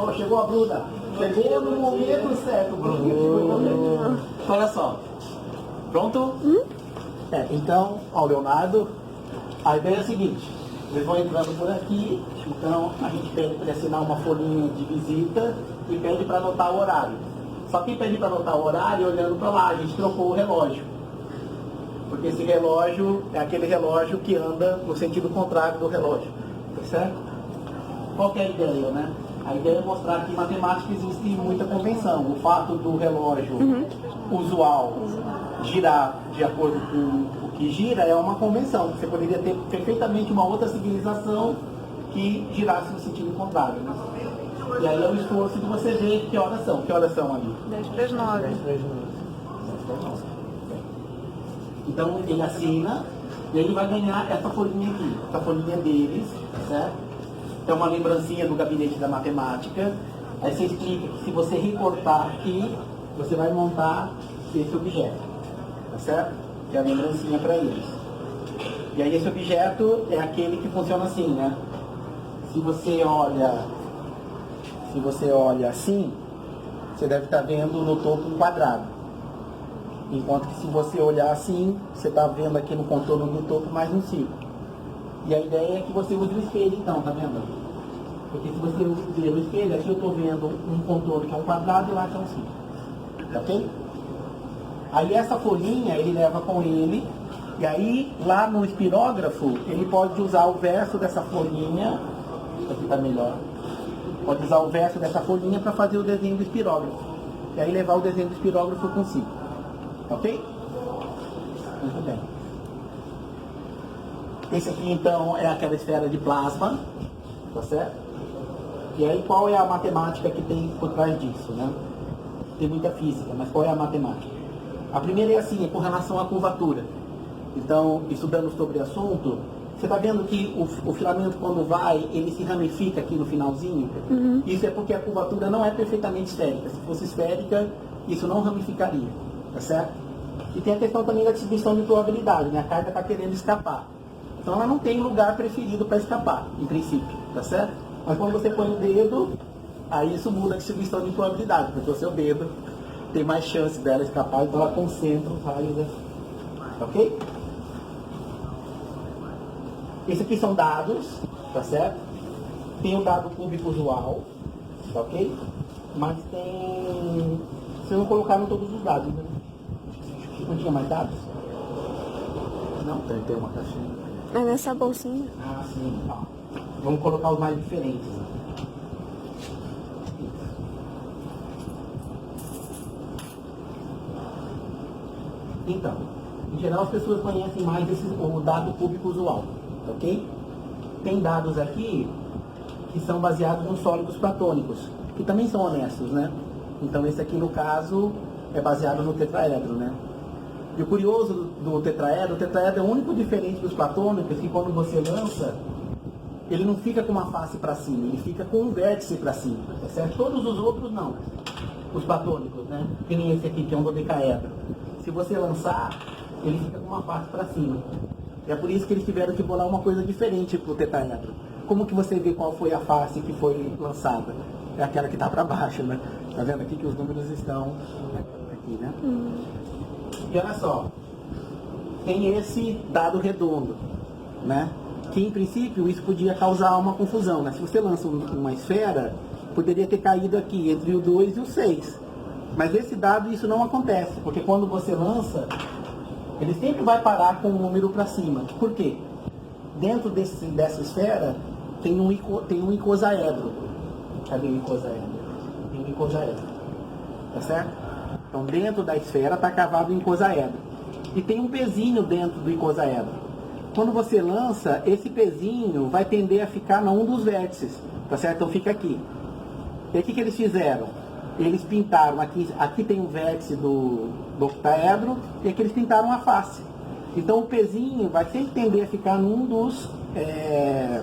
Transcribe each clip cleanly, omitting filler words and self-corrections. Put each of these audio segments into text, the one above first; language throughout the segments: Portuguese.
Oh, chegou a Bruna. Chegou no momento certo, Bruna. Olha só. Pronto? Então, ó, Leonardo, a ideia é a seguinte. Eles vão entrando por aqui, então a gente pede para assinar uma folhinha de visita e pede para anotar o horário. Só que pede para anotar o horário olhando para lá, a gente trocou o relógio. Porque esse relógio é aquele relógio que anda no sentido contrário do relógio. Tá certo? Qual que é a ideia, né? A ideia é mostrar que em matemática existe muita convenção. O fato do relógio usual girar de acordo com o que gira é uma convenção. Você poderia ter perfeitamente uma outra civilização que girasse no sentido contrário. Né? E aí é o esforço de você ver que horas são. Que horas são ali? 10 para as 9. 10 para as 9. Então ele assina e ele vai ganhar essa folhinha aqui. Essa folhinha deles, certo? É uma lembrancinha do gabinete da matemática. Aí você explica que se você recortar aqui, você vai montar esse objeto. Tá certo? Que é a lembrancinha para eles. E aí esse objeto é aquele que funciona assim, né? Se você olha assim, você deve estar vendo no topo um quadrado. Enquanto que se você olhar assim, você está vendo aqui no contorno do topo mais um círculo. E a ideia é que você use o espelho então, tá vendo? Porque se você ver o espelho, aqui eu estou vendo um contorno que é um quadrado e lá que é um círculo. Ok? Aí essa folhinha ele leva com ele, e aí lá no espirógrafo ele pode usar o verso dessa folhinha, aqui está melhor, pode usar o verso dessa folhinha para fazer o desenho do espirógrafo. E aí levar o desenho do espirógrafo consigo. Ok? Muito bem. Esse aqui então é aquela esfera de plasma, tá certo? E aí qual é a matemática que tem por trás disso, né? Tem muita física, mas qual é a matemática? A primeira é assim, é com relação à curvatura. Então, estudando sobre o assunto, você está vendo que o filamento quando vai, ele se ramifica aqui no finalzinho? Isso é porque a curvatura não é perfeitamente esférica. Se fosse esférica, isso não ramificaria, tá certo? E tem a questão também da distribuição de probabilidade, né? A carga está querendo escapar. Então ela não tem lugar preferido para escapar, em princípio, tá certo? Mas quando você põe o dedo, aí isso muda a distribuição de probabilidade, porque o seu dedo tem mais chance dela escapar, então ela concentra os raios assim. Ok? Esses aqui são dados, tá certo? Tem o dado cúbico usual, tá ok? Mas tem... Vocês não colocaram todos os dados, né? Não tinha mais dados? Não, tem uma caixinha. É nessa bolsinha. Ah, sim. Ó. Vamos colocar os mais diferentes. Então, em geral as pessoas conhecem mais o dado cúbico usual, ok? Tem dados aqui que são baseados nos sólidos platônicos, que também são honestos, né? Então esse aqui no caso é baseado no tetraedro, né? E o curioso do tetraedro, o tetraedro é o único diferente dos platônicos que quando você lança, ele não fica com uma face para cima, ele fica com um vértice para cima, tá certo? Todos os outros não, os platônicos, né? Que nem esse aqui que é um dodecaedro. Se você lançar, ele fica com uma face para cima. E é por isso que eles tiveram que bolar uma coisa diferente para o tetraedro. Como que você vê qual foi a face que foi lançada? É aquela que está para baixo, né? Tá vendo aqui que os números estão aqui, né? E olha só, tem esse dado redondo, né? Que em princípio isso podia causar uma confusão, né? Se você lança uma esfera, poderia ter caído aqui entre o 2 e o 6. Mas esse dado isso não acontece, porque quando você lança, ele sempre vai parar com o número para cima. Por quê? Dentro dessa esfera tem um icosaedro. Cadê o icosaedro? Tem um icosaedro. Tá certo? Então dentro da esfera está cavado um icosaedro. E tem um pezinho dentro do icosaedro. Quando você lança, esse pezinho vai tender a ficar num dos vértices. Tá certo? Então fica aqui. E aí o que eles fizeram? Eles pintaram, aqui tem um vértice do octaedro, e aqui eles pintaram a face. Então o pezinho vai sempre tender a ficar num dos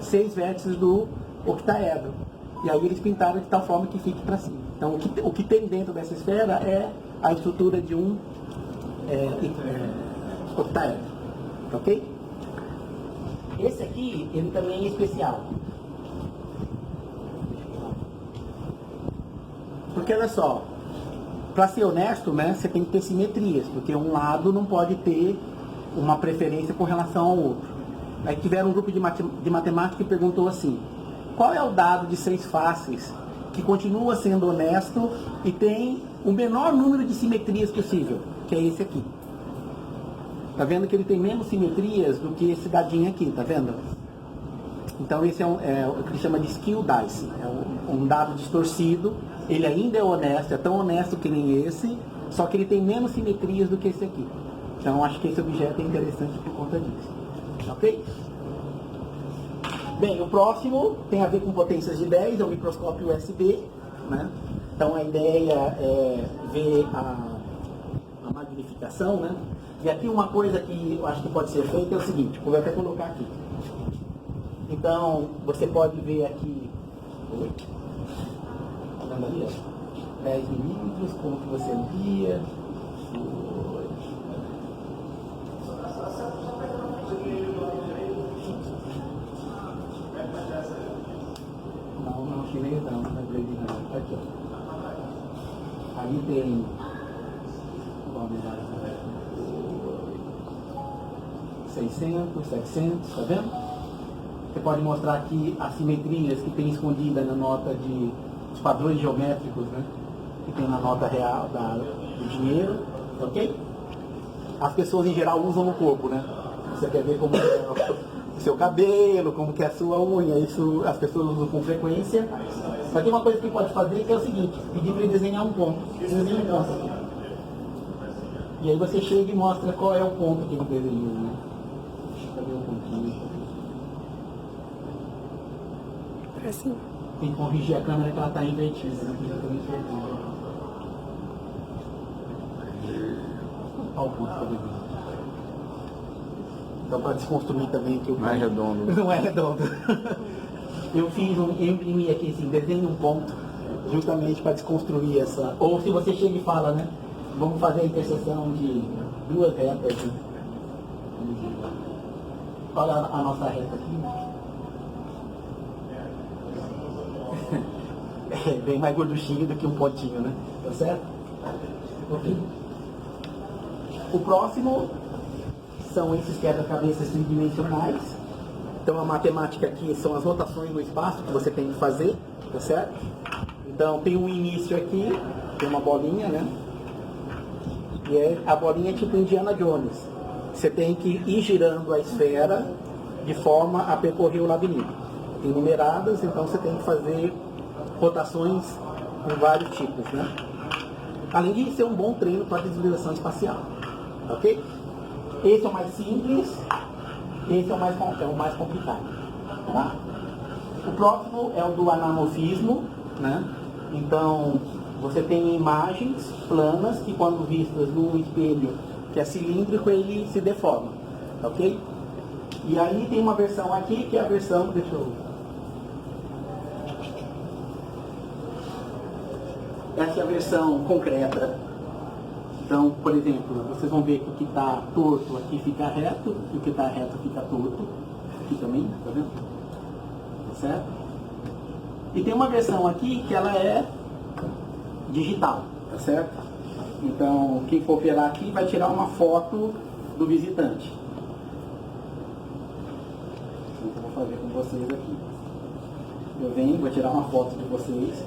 6 vértices do octaedro. E aí eles pintaram de tal forma que fique para cima. Então o que tem dentro dessa esfera é a estrutura de um octaedro. Ok? Esse aqui, ele também é especial. porque olha só, para ser honesto, né, você tem que ter simetrias, porque um lado não pode ter uma preferência com relação ao outro. Aí tiveram um grupo de matemática que perguntou assim, qual é o dado de 6 faces que continua sendo honesto e tem o menor número de simetrias possível, que é esse aqui. Tá vendo que ele tem menos simetrias do que esse dadinho aqui, tá vendo? Então esse é o que se chama de skew dice, é um dado distorcido, ele ainda é honesto, é tão honesto que nem esse, só que ele tem menos simetrias do que esse aqui. Então acho que esse objeto é interessante por conta disso. Ok? Bem, o próximo tem a ver com potências de 10, é o microscópio USB, né? Então a ideia é ver a magnificação, né? E aqui uma coisa que eu acho que pode ser feita é o seguinte, vou até colocar aqui. Então, você pode ver aqui, tá vendo ali, ó? 10 milímetros, como que você amplia. Não, chinês não é grande não. Aqui, ó. Ali tem, vamos ver, 600, 700, tá vendo? Você pode mostrar aqui as simetrias que tem escondida na nota de os padrões geométricos, né? Que tem na nota real do dinheiro, ok? As pessoas em geral usam no corpo, né? Você quer ver como é o seu cabelo, como que é a sua unha, isso as pessoas usam com frequência. Mas tem uma coisa que pode fazer que é o seguinte, pedir para ele desenhar um ponto. Desenha um ponto aqui. E aí você chega e mostra qual é o ponto que ele desenhou, né? Cadê o pontinho? Assim. Tem que corrigir a câmera que ela está invertida, né? Que já está invertida. Olha o ponto que eu desenho. Então para desconstruir também que o Não é redondo. Não é redondo. Eu imprimi aqui assim, desenho um ponto, justamente para desconstruir essa. Ou se você chega e fala, né? Vamos fazer a interseção de duas retas. Né? Olha a nossa reta aqui. É bem mais gorduchinho do que um pontinho, né? Tá certo? Ok. O próximo são esses quebra-cabeças tridimensionais. Então a matemática aqui são as rotações no espaço que você tem que fazer, tá certo? Então tem um início aqui, tem uma bolinha, né? E a bolinha é tipo Indiana Jones. Você tem que ir girando a esfera de forma a percorrer o labirinto. Tem numeradas, então você tem que fazer rotações com vários tipos, né? Além de ser um bom treino para visualização espacial, ok? Esse é o mais simples, esse é o mais complicado, tá? O próximo é o do anamorfismo, né? Então, você tem imagens planas que quando vistas num espelho que é cilíndrico, ele se deforma, ok? E aí tem uma versão aqui que é a versão, deixa eu... Essa é a versão concreta. Então, por exemplo, vocês vão ver que o que está torto aqui fica reto, e o que está reto fica torto. Aqui também, tá vendo? Tá certo? E tem uma versão aqui que ela é digital, tá certo? Então, quem for operar aqui vai tirar uma foto do visitante. Então, eu vou fazer com vocês aqui. Eu venho, vou tirar uma foto de vocês.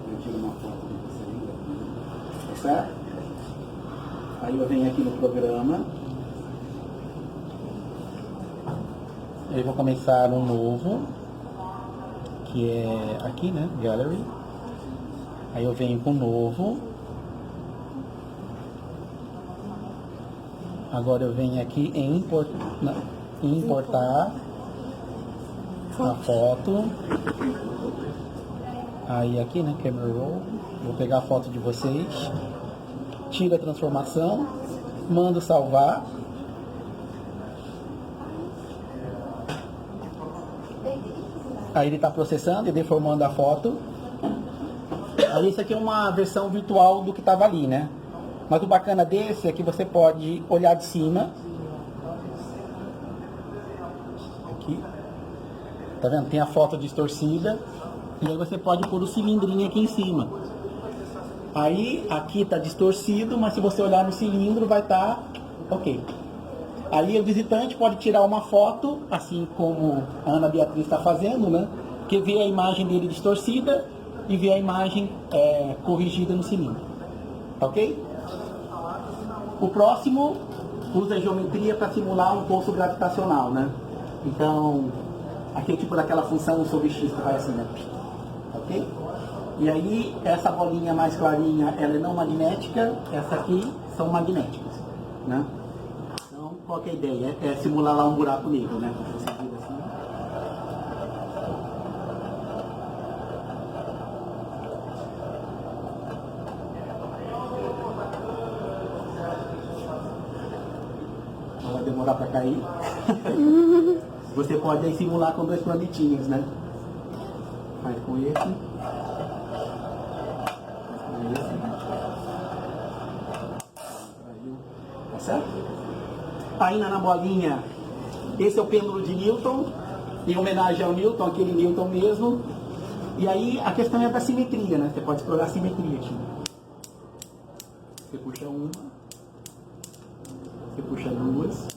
Eu tiro uma foto de vocês, tá certo? Aí eu venho aqui no programa. Eu vou começar um novo, que é aqui, né? Gallery. Aí eu venho com novo. Agora eu venho aqui em importar a foto. Aí aqui, né, Camera Roll, vou pegar a foto de vocês, tiro a transformação, mando salvar. Aí ele está processando e deformando a foto. Aí isso aqui é uma versão virtual do que estava ali, né? Mas o bacana desse é que você pode olhar de cima. Aqui. Tá vendo? Tem a foto distorcida. E aí você pode pôr o cilindrinho aqui em cima. Aí aqui está distorcido, mas se você olhar no cilindro vai estar ok. Aí o visitante pode tirar uma foto, assim como a Ana Beatriz está fazendo, né? Que vê a imagem dele distorcida e vê a imagem corrigida no cilindro. Ok? O próximo usa a geometria para simular um pulso gravitacional, né? Então, aqui é tipo daquela função sobre x que vai assim, né? Ok? E aí, essa bolinha mais clarinha, ela é não magnética, essa aqui são magnéticas, né? Então, qual que é a ideia? É simular lá um buraco negro, né? Você vira assim. Não vai demorar para cair. Você pode aí simular com 2 planetinhas, né? Faz com esse. Tá certo? Ainda na bolinha, esse é o pêndulo de Newton, em homenagem ao Newton, aquele Newton mesmo. E aí a questão é da simetria, né? Você pode explorar a simetria aqui. Você puxa uma, você puxa duas,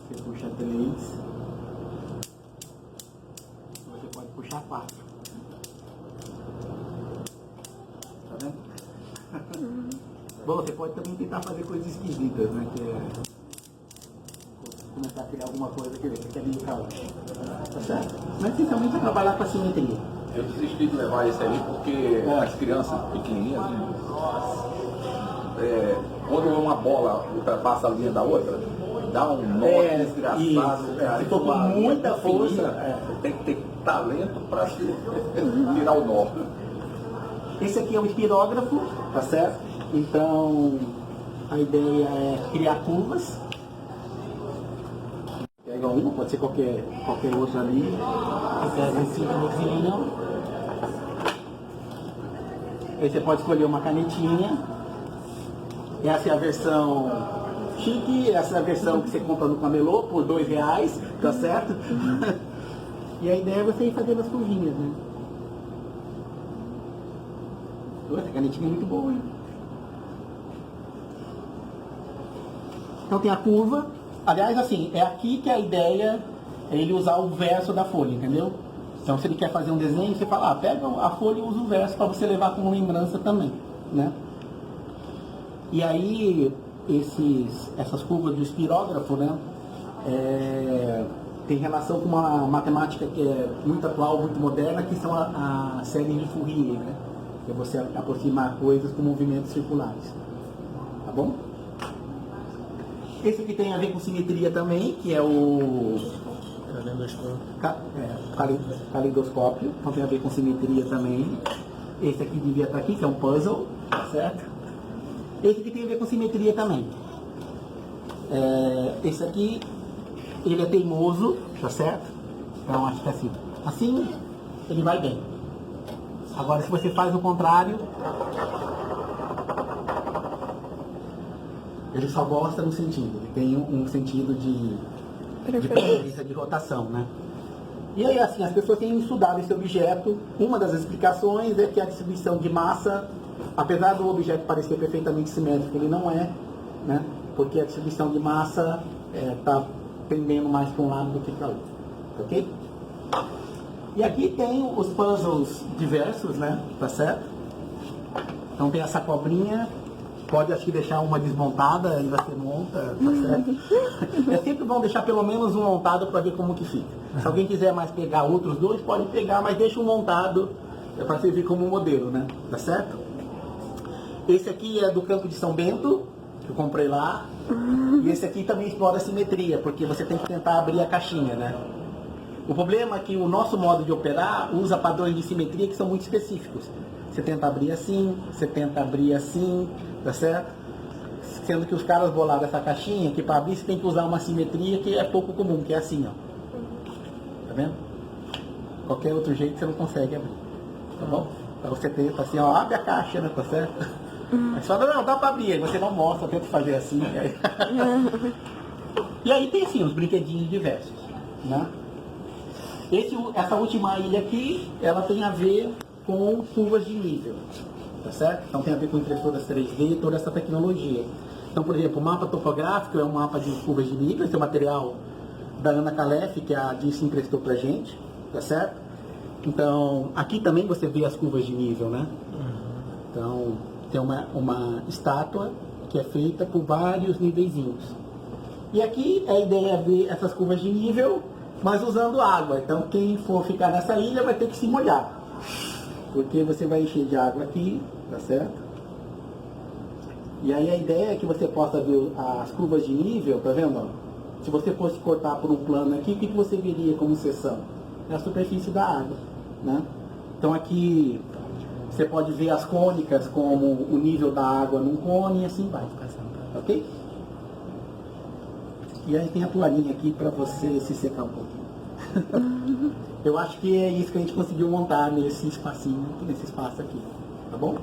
você puxa três, você pode puxar 4. Tá vendo? Bom, você pode também tentar fazer coisas esquisitas, né? Que é começar a criar alguma coisa que você quer vir pra lá. Tá certo? Mas essencialmente é trabalhar com a simetria. Eu desisti de levar esse aí porque as crianças pequenininhas, quando uma bola ultrapassa a linha da outra, dá um nó desgraçado. Se for com muita força, tem que ter talento para tirar o nó. Esse aqui é um espirógrafo, tá certo? Então, a ideia é criar curvas. Pega uma, pode ser qualquer outra ali. Pega esse símbolozinho. Aí você pode escolher uma canetinha. Essa é a versão chique, essa é a versão que você compra no camelô por R$2, tá certo? E a ideia é você ir fazendo as curvinhas, né? Essa canetinha é muito boa, hein? Então tem a curva. Aliás, assim, é aqui que a ideia é ele usar o verso da folha, entendeu? Então se ele quer fazer um desenho, você fala, pega a folha e usa o verso para você levar como lembrança também, né? E aí, essas curvas do espirógrafo, né? Tem relação com uma matemática que é muito atual, muito moderna, que são a série de Fourier, né? Que é você aproximar coisas com movimentos circulares. Tá bom? Esse aqui tem a ver com simetria também, que é o caleidoscópio, então tem a ver com simetria também. Esse aqui devia estar aqui, que é um puzzle, certo? Esse aqui tem a ver com simetria também. Esse aqui, ele é teimoso, tá certo? Então acho que é assim. Assim, ele vai bem. Agora, se você faz o contrário, ele só gosta no sentido. Ele tem um sentido de preferência de rotação, né? E aí, assim, as pessoas têm estudado esse objeto. Uma das explicações é que a distribuição de massa, apesar do objeto parecer perfeitamente simétrico, ele não é, né? Porque a distribuição de massa está pendendo mais para um lado do que para o outro. Ok? E aqui tem os puzzles diversos, né? Tá certo? Então tem essa cobrinha. Pode, acho que, deixar uma desmontada, aí você monta, tá certo? É sempre bom deixar pelo menos um montado para ver como que fica. Se alguém quiser mais pegar outros dois, pode pegar, mas deixa um montado para servir como modelo, né? Tá certo? Esse aqui é do Campo de São Bento, que eu comprei lá. E esse aqui também explora a simetria, porque você tem que tentar abrir a caixinha, né? O problema é que o nosso modo de operar usa padrões de simetria que são muito específicos. Você tenta abrir assim, você tenta abrir assim, tá certo? Sendo que os caras bolaram essa caixinha que para abrir você tem que usar uma simetria que é pouco comum, que é assim, ó. Tá vendo? Qualquer outro jeito você não consegue abrir. Tá bom? Então você tenta assim, ó, abre a caixa, né? Tá certo? Aí você fala, não, dá para abrir, aí você não mostra, tenta fazer assim. E aí tem assim, os brinquedinhos diversos, né? Essa última ilha aqui, ela tem a ver com curvas de nível, tá certo? Então tem a ver com impressoras 3D e toda essa tecnologia. Então, por exemplo, o mapa topográfico é um mapa de curvas de nível, esse é o material da Ana Calef, que a Dice emprestou pra gente, tá certo? Então, aqui também você vê as curvas de nível, né? Então, tem uma estátua que é feita por vários niveizinhos. E aqui a ideia é ver essas curvas de nível, mas usando água. Então, quem for ficar nessa ilha vai ter que se molhar. Porque você vai encher de água aqui, tá certo? E aí a ideia é que você possa ver as curvas de nível, tá vendo? Ó? Se você fosse cortar por um plano aqui, o que você veria como seção? É a superfície da água, né? Então aqui você pode ver as cônicas como o nível da água num cone e assim vai, ok? E aí tem a toalhinha aqui para você se secar um pouquinho. Eu acho que é isso que a gente conseguiu montar nesse espacinho, nesse espaço aqui, tá bom?